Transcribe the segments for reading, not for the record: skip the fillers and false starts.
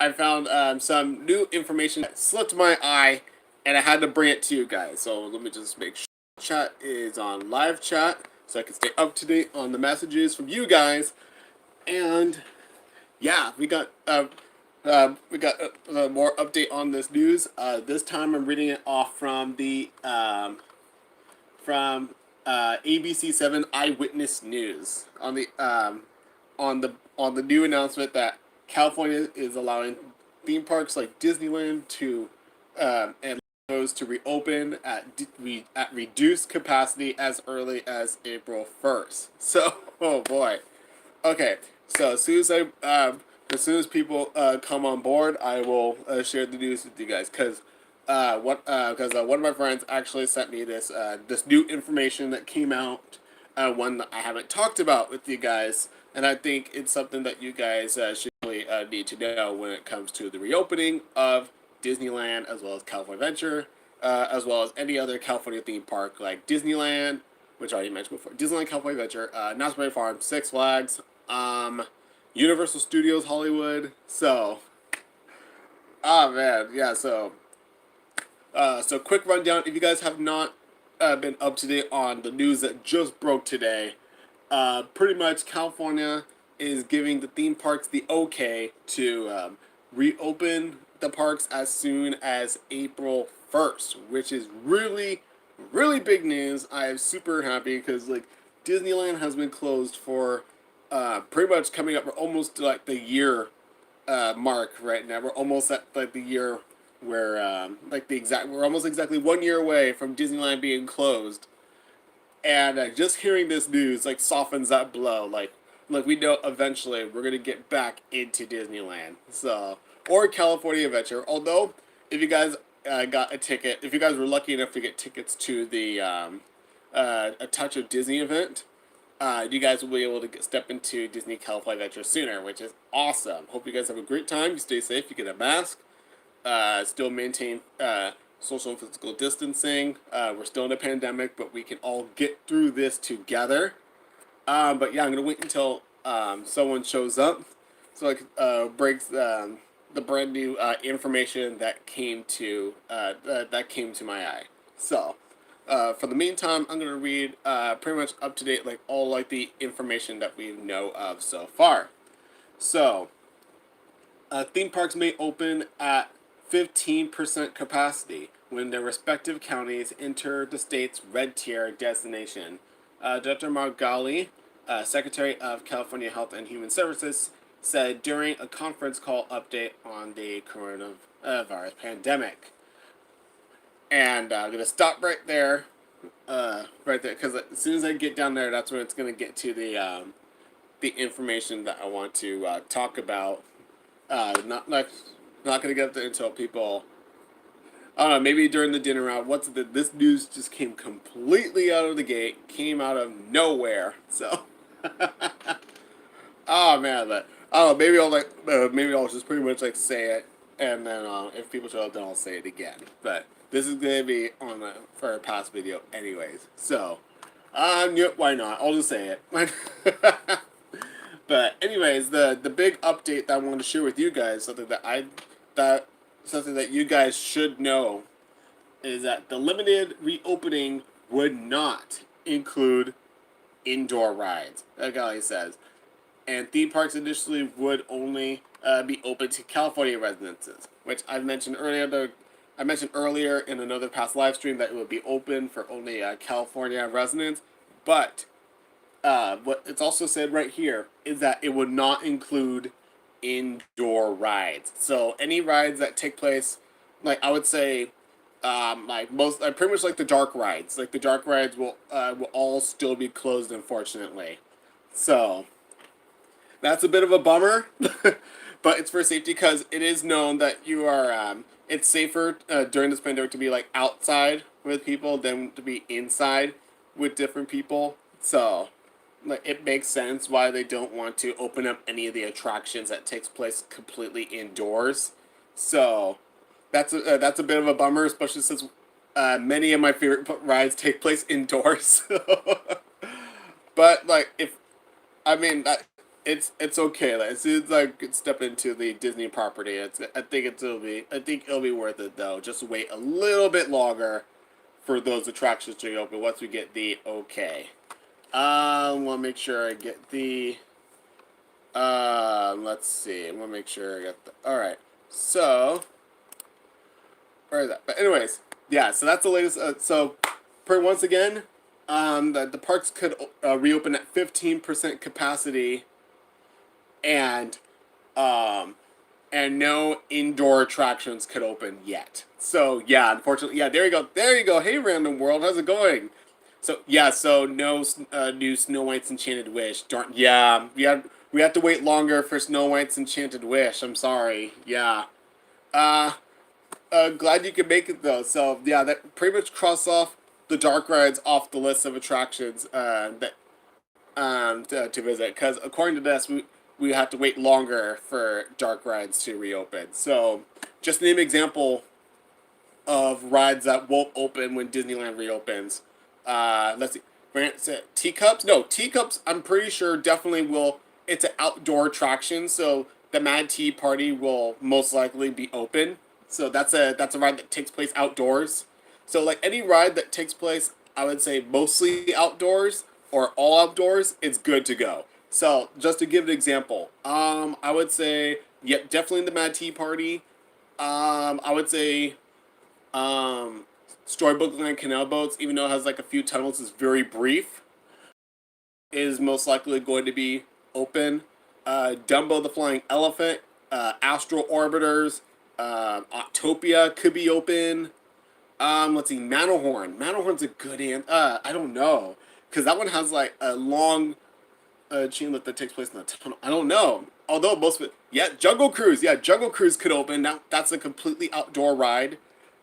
I found some new information that slipped my eye, and I had to bring it to you guys. So let me just make sure chat is on live chat, so I can stay up to date on the messages from you guys. And yeah, we got more update on this news. This time I'm reading it off from the from ABC 7 Eyewitness News on the new announcement that California is allowing theme parks like Disneyland to and those to reopen at reduced capacity as early as April 1st. So, oh boy. Okay, so as soon as people come on board, I will share the news with you guys because one of my friends actually sent me this new information that came out, one that I haven't talked about with you guys, and I think it's something that you guys should really need to know when it comes to the reopening of Disneyland as well as California Adventure, as well as any other California theme park like Disneyland, which I already mentioned before, Disneyland California Adventure, Knott's Berry Farm, Six Flags, Universal Studios Hollywood. So, oh man, yeah. So quick rundown. If you guys have not been up to date on the news that just broke today, pretty much California is giving the theme parks the okay to reopen the parks as soon as April 1st, which is really, really big news. I am super happy because like Disneyland has been closed for pretty much coming up. We're almost to, like the year mark right now. We're almost at like the year where we're almost exactly 1 year away from Disneyland being closed, and just hearing this news like softens that blow. Like we know eventually we're gonna get back into Disneyland. So or California Adventure. Although if you guys got a ticket, if you guys were lucky enough to get tickets to the A Touch of Disney event, you guys will be able to step into Disney California Adventure sooner, which is awesome. Hope you guys have a great time. You stay safe. You get a mask. Still maintain social and physical distancing. We're still in a pandemic, but we can all get through this together. But yeah, I'm gonna wait until someone shows up, so I can breaks the brand new information that came to my eye. So. For the meantime, I'm gonna read pretty much up to date, like all like the information that we know of so far. So, theme parks may open at 15% capacity when their respective counties enter the state's red tier designation. Dr. Margali, Secretary of California Health and Human Services, said during a conference call update on the coronavirus pandemic. And I'm gonna stop right there, because as soon as I get down there, that's when it's gonna get to the information that I want to talk about. Not gonna get there until people. I don't know. Maybe during the dinner round. This news just came completely out of the gate, came out of nowhere. So, oh man, but oh maybe I'll just pretty much like say it, and then if people show up, then I'll say it again. But this is gonna be for a past video, anyways. So, why not? I'll just say it. But anyways, the big update that I wanted to share with you guys, something that you guys should know, is that the limited reopening would not include indoor rides, like Ali says, and theme parks initially would only be open to California residences, which I mentioned earlier in another past live stream that it would be open for only California residents, but what it's also said right here is that it would not include indoor rides. So any rides that take place, like I would say, pretty much like the dark rides. Like the dark rides will all still be closed, unfortunately. So that's a bit of a bummer, but it's for safety because it is known that you are. It's safer during this pandemic to be like outside with people than to be inside with different people. So, like, it makes sense why they don't want to open up any of the attractions that takes place completely indoors. So, that's a bit of a bummer, especially since many of my favorite rides take place indoors. But like, it's okay. Like, as soon as I could step into the Disney property, I think it'll be worth it though. Just wait a little bit longer for those attractions to reopen once we get the okay. I want to make sure I get the. Let's see. I want to make sure I got the. All right. So, where is that? But anyways, yeah. So that's the latest. Once again, the parks could reopen at 15% capacity, and um, and no indoor attractions could open yet. So yeah, unfortunately, yeah. There you go. There you go. Hey, random world, how's it going? So yeah, so no new Snow White's Enchanted Wish. Darn. Yeah, we have to wait longer for Snow White's Enchanted Wish. I'm sorry. Yeah. Uh, Glad you could make it though. So yeah, that pretty much cross off the dark rides off the list of attractions that to visit, because according to this, we have to wait longer for dark rides to reopen. So just name an example of rides that won't open when Disneyland reopens. Let's see. Teacups? No, Teacups, I'm pretty sure definitely will. It's an outdoor attraction, so the Mad Tea Party will most likely be open. So that's a ride that takes place outdoors. So like any ride that takes place, I would say mostly outdoors or all outdoors, it's good to go. So just to give an example, I would say, yep, definitely the Mad Tea Party. I would say Storybook Land Canal Boats, even though it has like a few tunnels, is very brief, is most likely going to be open. Dumbo the Flying Elephant, Astral Orbiters, Autopia could be open. Let's see, Matterhorn. Matterhorn's a good I don't know, because that one has like a long chain lift that takes place in the tunnel. I don't know. Although most of it, yeah, Jungle Cruise. Yeah, Jungle Cruise could open. Now that's a completely outdoor ride.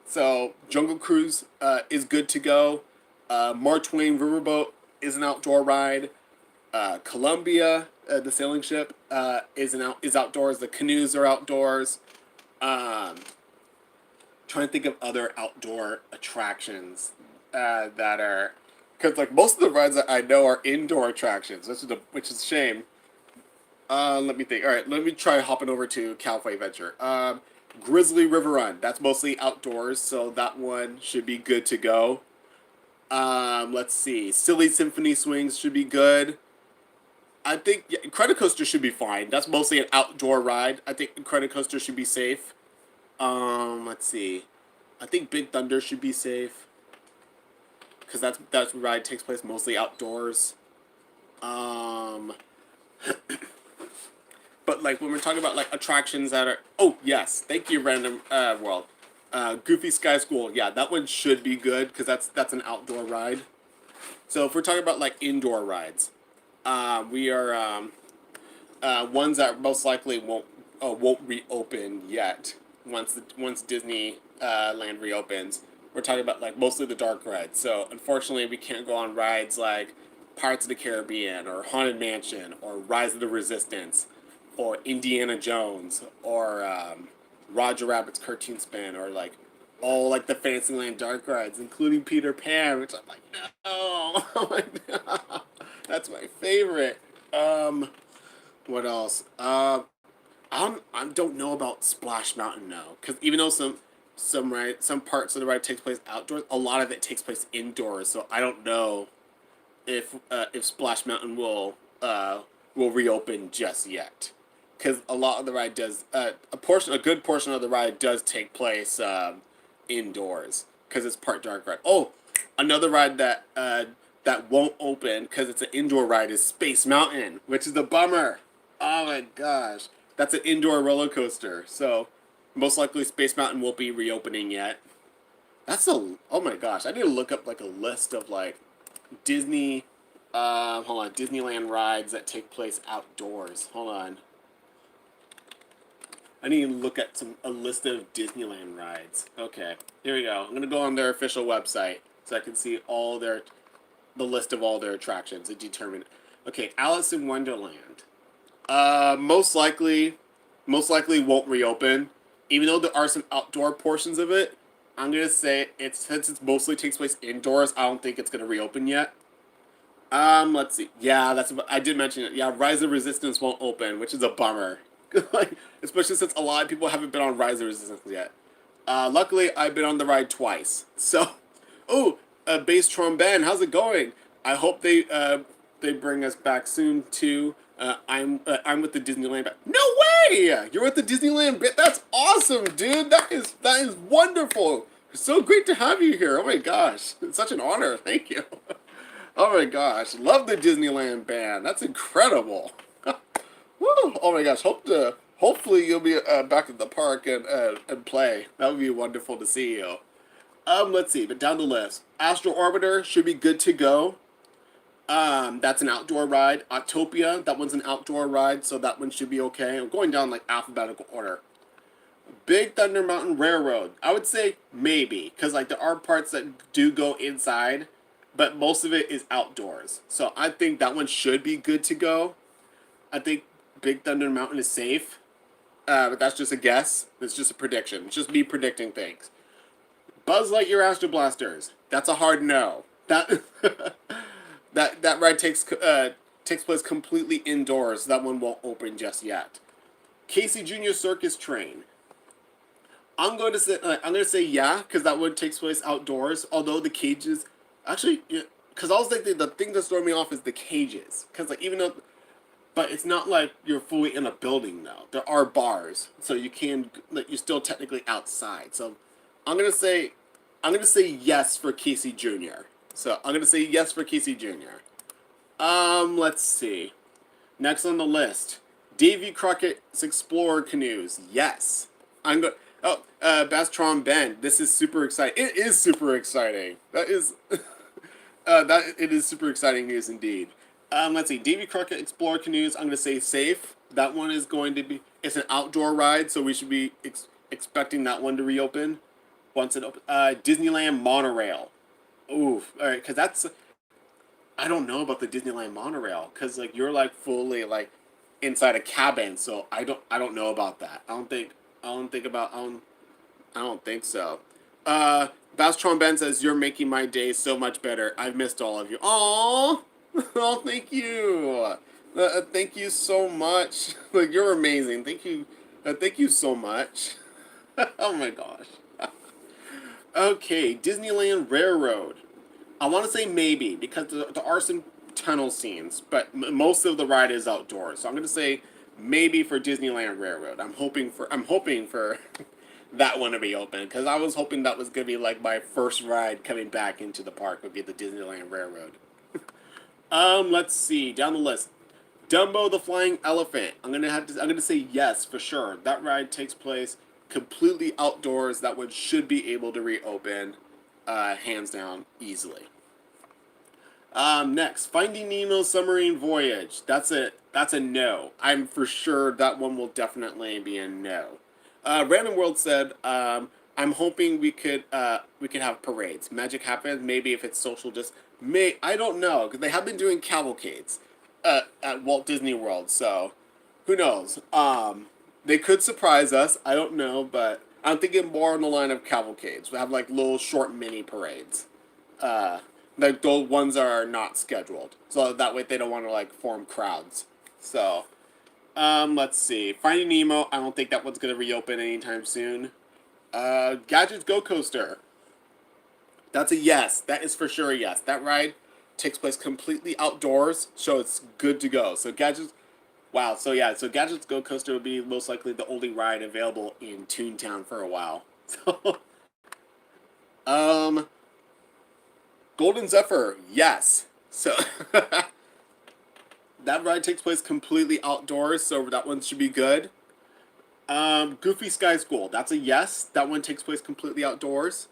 So Jungle Cruise is good to go. Mark Twain Riverboat is an outdoor ride. Columbia, the sailing ship, is outdoors. The canoes are outdoors. Trying to think of other outdoor attractions that are, because like most of the rides that I know are indoor attractions, which is a shame. Let me think. All right, let me try hopping over to California Adventure. Grizzly River Run. That's mostly outdoors, so that one should be good to go. Let's see. Silly Symphony Swings should be good. I think Incredicoaster should be fine. That's mostly an outdoor ride. I think Incredicoaster should be safe. Let's see. I think Big Thunder should be safe, because that's ride takes place mostly outdoors. But like when we're talking about like attractions that are, oh yes, thank you, random world. Goofy Sky School, yeah, that one should be good because that's an outdoor ride. So if we're talking about like indoor rides, we are ones that most likely won't reopen yet. Once Disney Land reopens, we're talking about like mostly the dark rides. So unfortunately, we can't go on rides like Pirates of the Caribbean or Haunted Mansion or Rise of the Resistance or Indiana Jones or Roger Rabbit's Cartoon Spin or like all like the Fantasyland dark rides, including Peter Pan, which I'm like, no, oh my god, that's my favorite. What else? I don't know about Splash Mountain now, because even though some parts of the ride takes place outdoors, a lot of it takes place indoors. So I don't know if Splash Mountain will reopen just yet, because a lot of the ride does a good portion of the ride does take place indoors because it's part dark ride. Oh, another ride that won't open because it's an indoor ride is Space Mountain, which is a bummer. Oh my gosh. That's an indoor roller coaster, so most likely Space Mountain won't be reopening yet. Oh my gosh, I need to look up like a list of like Disney, Disneyland rides that take place outdoors. Hold on. I need to look at a list of Disneyland rides. Okay, here we go. I'm gonna go on their official website so I can see the list of all their attractions and determine. Okay, Alice in Wonderland. Most likely won't reopen. Even though there are some outdoor portions of it, I'm gonna say since it mostly takes place indoors, I don't think it's gonna reopen yet. Let's see. Yeah, I did mention it. Yeah, Rise of Resistance won't open, which is a bummer. Like, especially since a lot of people haven't been on Rise of Resistance yet. Luckily, I've been on the ride twice. So, oh, Bass Trombone, how's it going? I hope they bring us back soon too. I'm with the Disneyland. No way! You're with the Disneyland bit. That's awesome, dude. That is wonderful. It's so great to have you here. Oh my gosh, it's such an honor. Thank you. Oh my gosh, love the Disneyland band. That's incredible. Woo! Oh my gosh, hopefully you'll be back at the park and play. That would be wonderful to see you. Let's see, but down the list, Astro Orbiter should be good to go. That's an outdoor ride. Autopia, that one's an outdoor ride, so that one should be okay. I'm going down like alphabetical order. Big Thunder Mountain Railroad, I would say maybe, because like there are parts that do go inside, but most of it is outdoors. So I think that one should be good to go. I think Big Thunder Mountain is safe, but that's just a guess. It's just a prediction. It's just me predicting things. Buzz Lightyear Astro Blasters, that's a hard no. That that ride takes place completely indoors. So that one won't open just yet. Casey Jr. Circus Train. I'm going to say yeah, because that one takes place outdoors. Although the cages, actually, because I was thinking the thing that's throwing me off is the cages. Because like even though, but it's not like you're fully in a building though. There are bars, so you can like you're still technically outside. So I'm gonna say yes for Casey Jr. So I'm gonna say yes for Casey Jr. Let's see. Next on the list, Davy Crockett's Explorer Canoes. Yes, I'm going. Oh, Bastron Bend. This is super exciting. It is super exciting. That is, it is super exciting news indeed. Let's see. Davy Crockett Explorer Canoes. I'm gonna say safe. That one is going to be. It's an outdoor ride, so we should be expecting that one to reopen once it opens. Disneyland Monorail. Oof. All right, because that's. I don't know about the Disneyland Monorail because like you're like fully like inside a cabin, so I don't know about that. I don't think so. Bastron Ben says, "You're making my day so much better. I've missed all of you." Aww! Oh, thank you. Thank you so much. Like, you're amazing. Thank you. Thank you so much. Oh my gosh. Okay, Disneyland Railroad. I want to say maybe, because there are some tunnel scenes, but most of the ride is outdoors. So I'm going to say maybe for Disneyland Railroad. I'm hoping for that one to be open, because I was hoping that was going to be like my first ride coming back into the park would be the Disneyland Railroad. Let's see down the list. Dumbo the Flying Elephant. I'm gonna say yes for sure. That ride takes place completely outdoors. That one should be able to reopen, hands down, easily. Next, Finding Nemo Submarine Voyage. That's a no. I'm for sure that one will definitely be a no. Random World said, I'm hoping we could have parades. Magic happens. Maybe if it's social, I don't know, because they have been doing cavalcades at Walt Disney World. So who knows? They could surprise us. I don't know, but I'm thinking more on the line of cavalcades. We have like little short mini parades. Like those ones are not scheduled, so that way they don't want to like form crowds. So, let's see. Finding Nemo. I don't think that one's gonna reopen anytime soon. Gadget's Go Coaster. That's a yes. That is for sure a yes. That ride takes place completely outdoors, so it's good to go. So Gadget's, wow. So yeah. So Gadget's Go Coaster will be most likely the only ride available in Toontown for a while. So, Golden Zephyr, yes. So that ride takes place completely outdoors, so that one should be good. Goofy Sky School, that's a yes. That one takes place completely outdoors.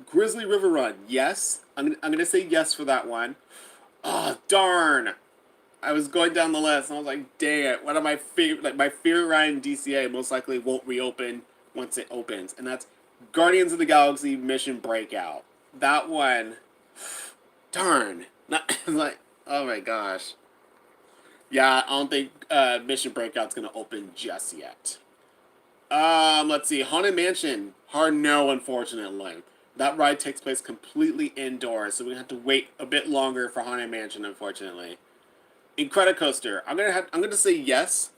Grizzly River Run, yes. I'm gonna say yes for that one. Oh, darn. I was going down the list and I was like, dang it. One of my favorite ride in DCA most likely won't reopen once it opens. And that's Guardians of the Galaxy Mission Breakout. That one, darn. Like, oh my gosh. Yeah, I don't think Mission Breakout's gonna open just yet. Let's see. Haunted Mansion. Hard no, unfortunately. That ride takes place completely indoors, so we have to wait a bit longer for Haunted Mansion, unfortunately. Incredicoaster, I'm gonna say yes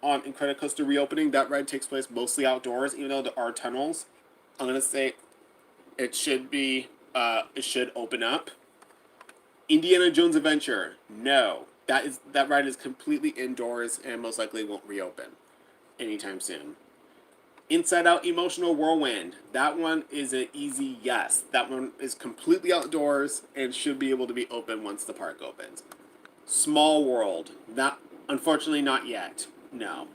on Incredicoaster reopening. That ride takes place mostly outdoors, even though there are tunnels. I'm gonna say it it should open up. Indiana Jones Adventure, no. That ride is completely indoors and most likely won't reopen anytime soon. Inside Out Emotional Whirlwind, that one is an easy yes. That one is completely outdoors and should be able to be open once the park opens. Small World, that unfortunately not yet. No,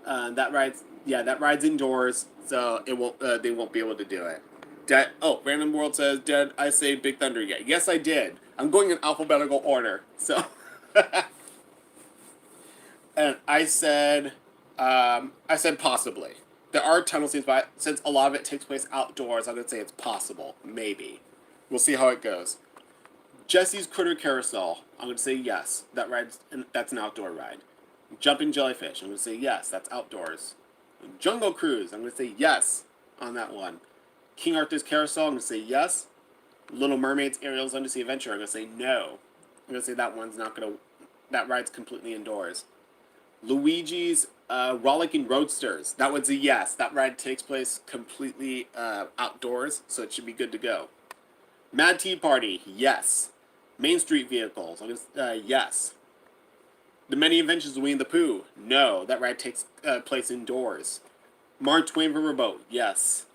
that ride's indoors, so it won't. They won't be able to do it. Random World says, "Did I say Big Thunder yet?" Yes, I did. I'm going in alphabetical order, so. And I said possibly. There are tunnel scenes, but since a lot of it takes place outdoors, I'm gonna say it's possible. Maybe. We'll see how it goes. Jesse's Critter Carousel, I'm gonna say yes. That's an outdoor ride. Jumping Jellyfish, I'm gonna say yes. That's outdoors. Jungle Cruise, I'm gonna say yes on that one. King Arthur's Carousel, I'm gonna say yes. Little Mermaid's Ariel's Undersea Adventure, I'm gonna say no. I'm gonna say that ride's completely indoors. Luigi's Rollicking Roadsters, that one's a yes. That ride takes place completely outdoors, so it should be good to go. Mad Tea Party, yes. Main Street Vehicles, yes. The Many Adventures of Winnie the Pooh, no. That ride takes place indoors. Mark Twain Riverboat, yes.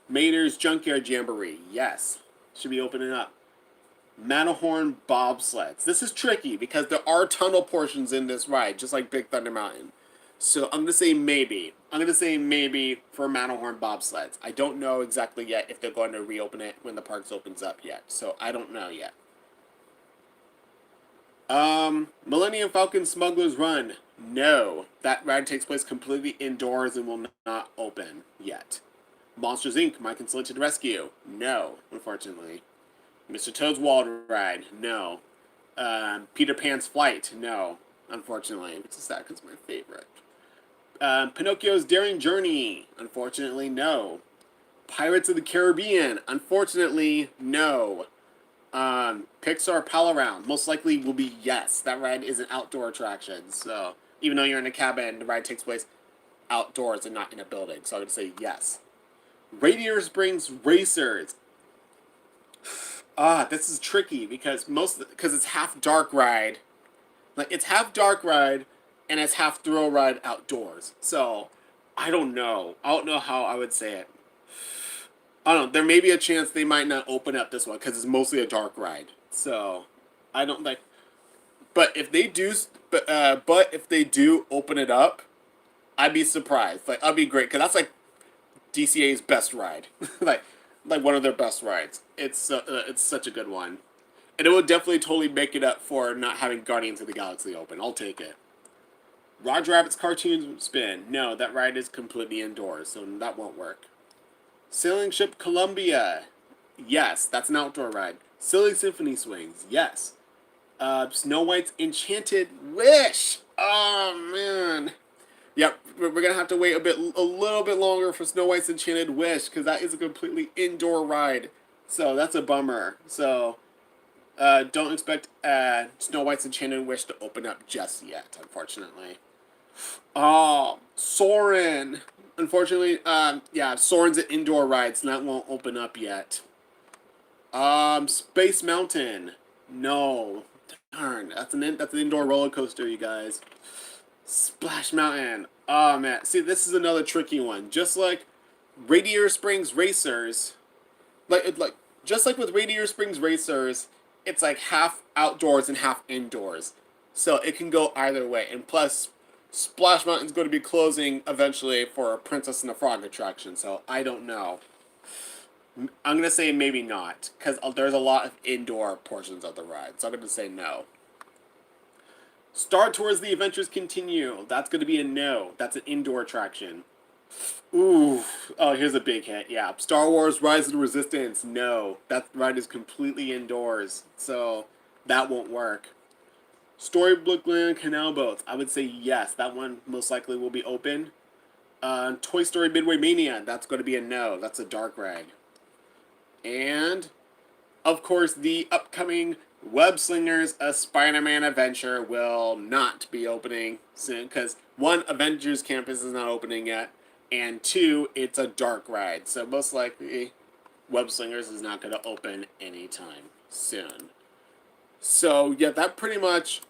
Mater's Junkyard Jamboree, yes. Should be opening up. Matterhorn Bobsleds. This is tricky because there are tunnel portions in this ride, just like Big Thunder Mountain. So I'm going to say maybe. I'm going to say maybe for Matterhorn Bobsleds. I don't know exactly yet if they're going to reopen it when the parks opens up yet. So I don't know yet. Millennium Falcon Smuggler's Run. No. That ride takes place completely indoors and will not open yet. Monsters Inc. My Consolation Rescue. No, unfortunately. Mr. Toad's Wild Ride, no. Peter Pan's Flight, no, unfortunately, which is sad because it's my favorite. Pinocchio's Daring Journey, unfortunately, no. Pirates of the Caribbean, unfortunately, no. Pixar Pal Around, most likely will be yes. That ride is an outdoor attraction, so even though you're in a cabin, the ride takes place outdoors and not in a building, so I'm going to say yes. Radiator Springs Racers. This is tricky because it's half dark ride. Like, it's half dark ride and it's half thrill ride outdoors. So, I don't know. I don't know how I would say it. I don't know. There may be a chance they might not open up this one because it's mostly a dark ride. So, I don't like. But if they do, open it up, I'd be surprised. Like, I'd be great because that's like DCA's best ride. like one of their best rides. It's such a good one, and it would definitely totally make it up for not having Guardians of the Galaxy open. I'll take it. Roger Rabbit's Cartoon Spin. No, that ride is completely indoors, so that won't work. Sailing Ship Columbia. Yes, that's an outdoor ride. Silly Symphony Swings. Yes. Snow White's Enchanted Wish. Oh man. Yep, we're gonna have to wait a little bit longer for Snow White's Enchanted Wish because that is a completely indoor ride. So that's a bummer. So don't expect Snow White's Enchanted Wish to open up just yet, unfortunately. Oh, Soarin'. Unfortunately, Soarin's an indoor ride, so that won't open up yet. Space Mountain. No, darn, that's an indoor roller coaster, you guys. Splash Mountain. Oh man, see, this is another tricky one. Just like Radiator Springs Racers, just like with Radiator Springs Racers, it's like half outdoors and half indoors, so it can go either way. And plus, Splash Mountain's going to be closing eventually for Princess and the Frog attraction, so I don't know. I'm gonna say maybe not because there's a lot of indoor portions of the ride, so I'm gonna say no. Star Tours The Adventures Continue. That's going to be a no. That's an indoor attraction. Ooh. Oh, here's a big hit. Yeah. Star Wars Rise of the Resistance. No. That ride is completely indoors. So, that won't work. Storybook Land Canal Boats. I would say yes. That one most likely will be open. Toy Story Midway Mania. That's going to be a no. That's a dark ride. And, of course, the upcoming Web Slingers A Spider-Man Adventure will not be opening soon because, one, Avengers Campus is not opening yet, and two, it's a dark ride. So most likely, Web Slingers is not going to open anytime soon. So, yeah, that pretty much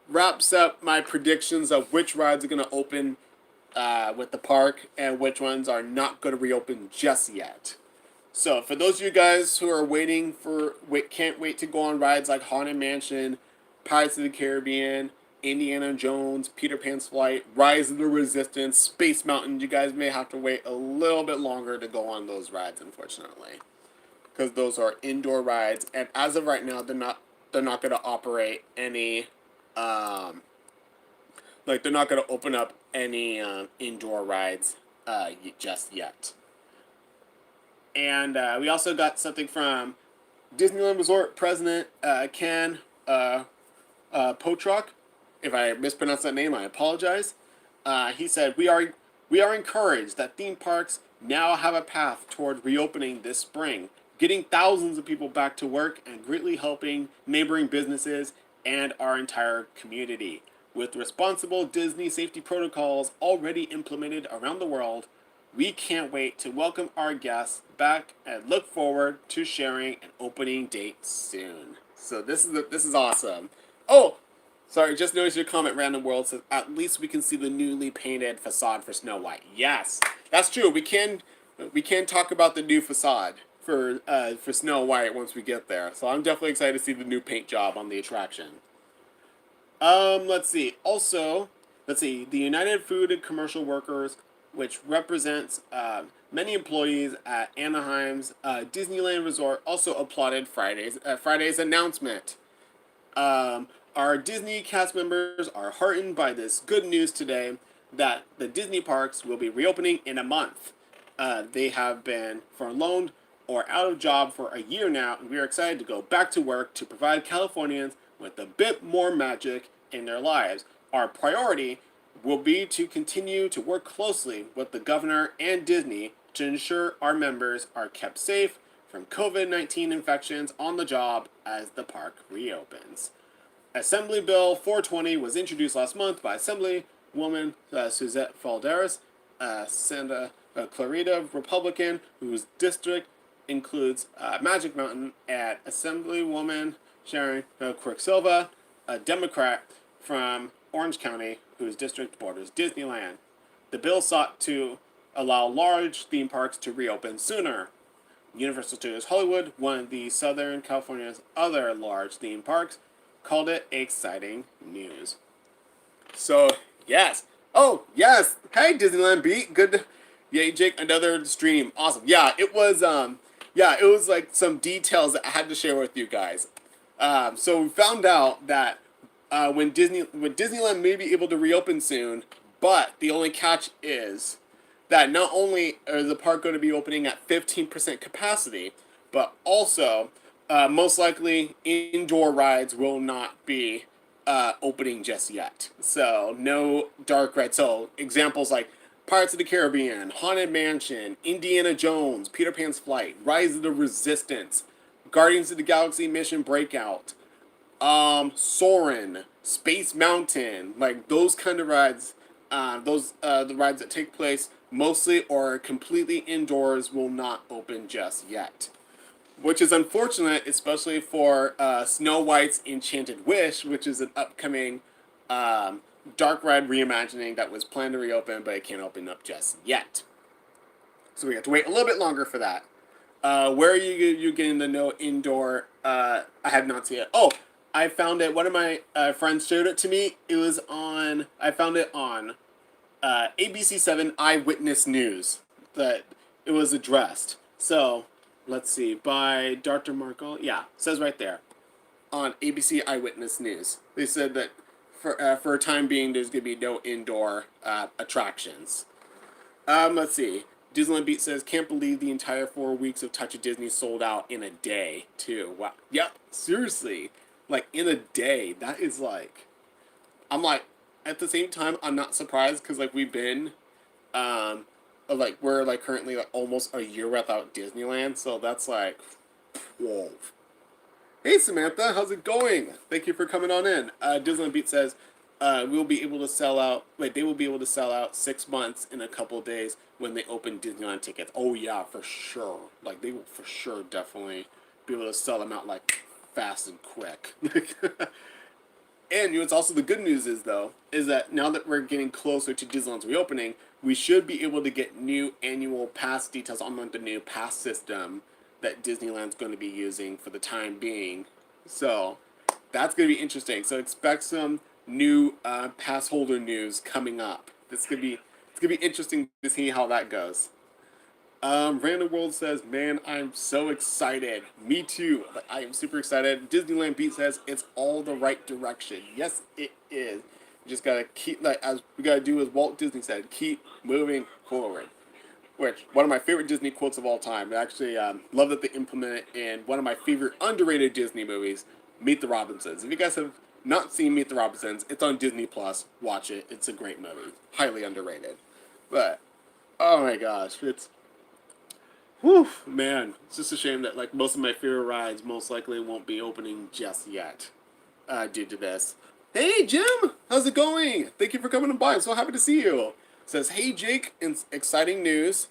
wraps up my predictions of which rides are going to open with the park and which ones are not going to reopen just yet. So for those of you guys who are can't wait to go on rides like Haunted Mansion, Pirates of the Caribbean, Indiana Jones, Peter Pan's Flight, Rise of the Resistance, Space Mountain, you guys may have to wait a little bit longer to go on those rides, unfortunately, because those are indoor rides, and as of right now, they're not going to operate any they're not going to open up any indoor rides just yet. And we also got something from Disneyland Resort President Ken Potrock. If I mispronounced that name, I apologize. He said, we are encouraged that theme parks now have a path toward reopening this spring, getting thousands of people back to work and greatly helping neighboring businesses and our entire community. With responsible Disney safety protocols already implemented around the world, we can't wait to welcome our guests back and look forward to sharing an opening date soon. So this is awesome. Oh, sorry, just noticed your comment, Random World says, at least we can see the newly painted facade for Snow White. Yes, that's true. We can talk about the new facade for Snow White once we get there. So I'm definitely excited to see the new paint job on the attraction. Let's see. Also, the United Food and Commercial Workers, which represents many employees at Anaheim's Disneyland Resort, also applauded Friday's announcement. Our Disney cast members are heartened by this good news today that the Disney parks will be reopening in a month. They have been furloughed or out of job for a year now, and we are excited to go back to work to provide Californians with a bit more magic in their lives. Our priority will be to continue to work closely with the governor and Disney to ensure our members are kept safe from COVID-19 infections on the job as the park reopens. Assembly Bill 420 was introduced last month by Assemblywoman Suzette Falderas, Santa Clarita Republican, whose district includes Magic Mountain, and Assemblywoman Sharon Quirk-Silva, a Democrat from Orange County, whose district borders Disneyland. The bill sought to allow large theme parks to reopen sooner. Universal Studios Hollywood, one of the Southern California's other large theme parks, called it exciting news. So, yes. Oh, yes. Hey, Disneyland Beat. Good. Yay, Jake, another stream. Awesome. Yeah, it was like some details that I had to share with you guys. So we found out that when Disneyland may be able to reopen soon, but the only catch is that not only is the park going to be opening at 15% capacity, but also most likely indoor rides will not be opening just yet. So no dark rides. So examples like Pirates of the Caribbean, Haunted Mansion, Indiana Jones, Peter Pan's Flight, Rise of the Resistance, Guardians of the Galaxy Mission Breakout, Soarin', Space Mountain, like those kind of rides, the rides that take place mostly or completely indoors will not open just yet. Which is unfortunate, especially for Snow White's Enchanted Wish, which is an upcoming dark ride reimagining that was planned to reopen, but it can't open up just yet. So we have to wait a little bit longer for that. Where are you getting the no indoor? I have not seen it. Oh, I found it. One of my friends showed it to me. I found it on ABC7 Eyewitness News that it was addressed. So let's see, by Dr. Markle. Yeah, it says right there on ABC Eyewitness News. They said that for a time being, there's going to be no indoor attractions. Let's see. Disneyland Beat says, can't believe the entire 4 weeks of Touch of Disney sold out in a day, too. Wow. Yep, seriously. Like, in a day. That is like... I'm like, at the same time, I'm not surprised, because, like, we've been... we're, like, currently, like, almost a year without Disneyland, so that's, like... Whoa. Hey Samantha, how's it going? Thank you for coming on in. Disneyland Beat says we'll be able to sell out. Wait, they will be able to sell out 6 months in a couple of days when they open Disneyland tickets. Oh yeah, for sure. Like they will for sure definitely be able to sell them out like fast and quick. And what's also the good news is though is that now that we're getting closer to Disneyland's reopening, we should be able to get new annual pass details on like the new pass system that Disneyland's going to be using for the time being. So that's going to be interesting. So expect some new pass holder news coming up. It's gonna be interesting to see how that goes. Random World says, "Man, I'm so excited." Me too. But I am super excited. Disneyland Beat says it's all the right direction. Yes, it is. You just gotta keep like as we gotta do as Walt Disney said, keep moving forward. Which one of my favorite Disney quotes of all time. I actually love that they implement it in one of my favorite underrated Disney movies, Meet the Robinsons. If you guys have not seen Meet the Robinsons, it's on Disney Plus. Watch it. It's a great movie. Highly underrated. But oh my gosh, it's whew, man, it's just a shame that like most of my favorite rides most likely won't be opening just yet due to this. Hey Jim, how's it going? Thank you for coming by. I'm so happy to see you. Says, hey Jake, exciting news.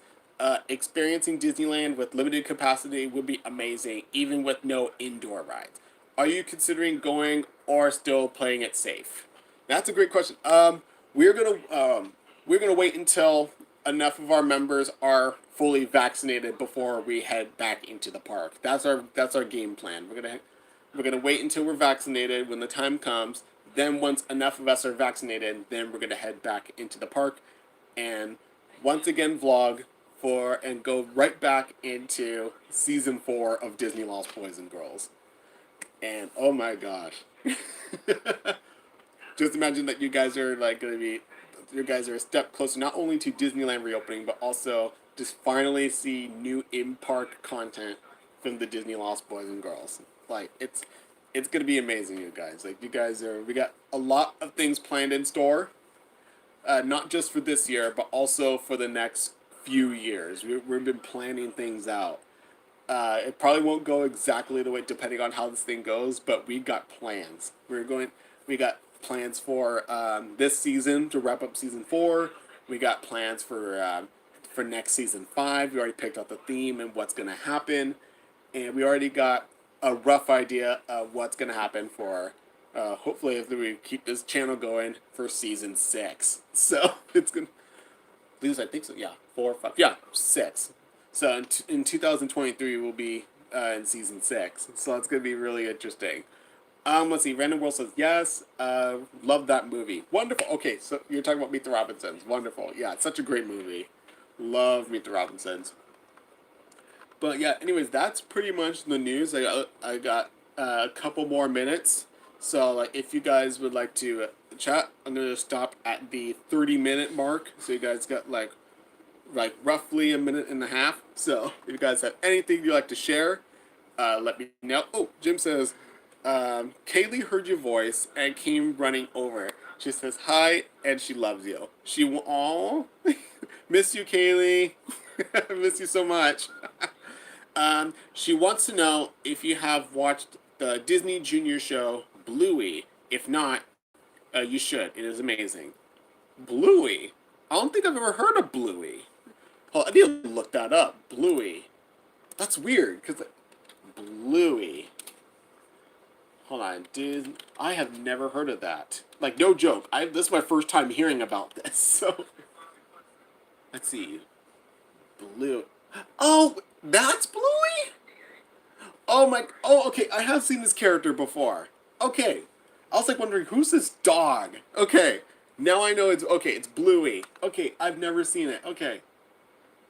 Experiencing Disneyland with limited capacity would be amazing, even with no indoor rides. Are you considering going or still playing it safe? That's a great question. We're gonna we're gonna wait until enough of our members are fully vaccinated before we head back into the park. That's our game plan. We're gonna wait until we're vaccinated when the time comes. Then once enough of us are vaccinated, then we're gonna head back into the park, and once again vlog for and go right back into season 4 of Disney Lost Boys and Girls. And oh my gosh. Just imagine that you guys are like gonna be, you guys are a step closer not only to Disneyland reopening, but also just finally see new in-park content from the Disney Lost Boys and Girls. Like it's gonna be amazing, you guys. Like we got a lot of things planned in store, not just for this year, but also for the next few years. We've been planning things out. It probably won't go exactly the way depending on how this thing goes, but we got plans. We got plans for this season to wrap up season 4. We got plans for next season 5. We already picked out the theme and what's gonna happen, and we already got a rough idea of what's gonna happen for. Hopefully, if we keep this channel going for season 6, so it's gonna. At least I think so. Yeah, 4, 5. Yeah, 6. So in 2023 we'll be in season 6. So it's gonna be really interesting. Let's see. Random World says yes. Love that movie. Wonderful. Okay, so you're talking about Meet the Robinsons. Wonderful. Yeah, it's such a great movie. Love Meet the Robinsons. But yeah, anyways, that's pretty much the news. I got a couple more minutes. So like, if you guys would like to chat, I'm gonna stop at the 30-minute mark. So you guys got like roughly a minute and a half. So if you guys have anything you'd like to share, let me know. Oh, Jim says, Kaylee heard your voice and came running over. She says hi and she loves you. Aw, miss you, Kaylee. Miss you so much. She wants to know if you have watched the Disney Junior show Bluey. If not, you should. It is amazing. Bluey? I don't think I've ever heard of Bluey. Oh, I need to look that up. Bluey. That's weird, because Bluey. Hold on, I have never heard of that. Like, no joke. This is my first time hearing about this, so. Let's see. Blue. Oh, that's Bluey? Oh, okay, I have seen this character before. Okay. I was like wondering, who's this dog? Okay. Now I know it's Bluey. Okay, I've never seen it. Okay.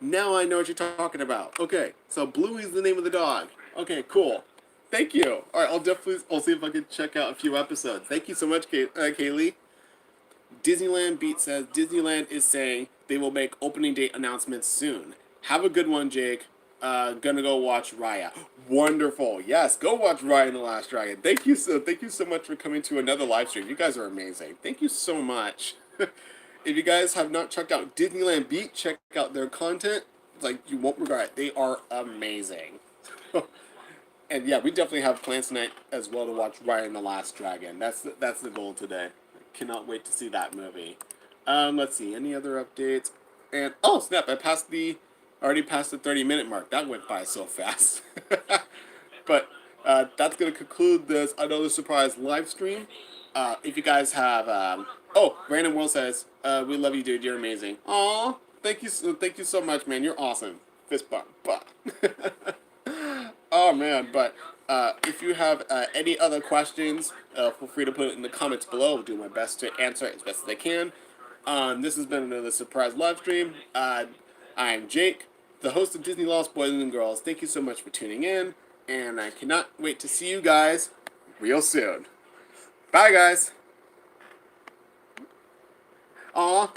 Now I know what you're talking about. Okay, so Bluey's the name of the dog. Okay, cool. Thank you. All right, I'll see if I can check out a few episodes. Thank you so much, Kaylee. Disneyland Beat says Disneyland is saying they will make opening date announcements soon. Have a good one, Jake. Gonna go watch Raya. Wonderful. Yes, go watch Raya and the Last Dragon. Thank you so much for coming to another live stream. You guys are amazing. Thank you so much. If you guys have not checked out Disneyland Beat, check out their content. Like, you won't regret it. They are amazing. And yeah, we definitely have plans tonight as well to watch Raya and the Last Dragon. That's the goal today. Cannot wait to see that movie. Let's see, any other updates? And oh snap! Already passed the 30-minute mark. That went by so fast. But that's gonna conclude this another surprise live stream. If you guys have, Brandon World says, "We love you, dude. You're amazing." Aw, thank you so much, man. You're awesome. Fist bump. Oh man, but if you have any other questions, feel free to put it in the comments below. I'll do my best to answer it as best as I can. This has been another surprise live stream. I'm Jake, the host of Disney Lost Boys and Girls. Thank you so much for tuning in, and I cannot wait to see you guys real soon. Bye, guys. Aw.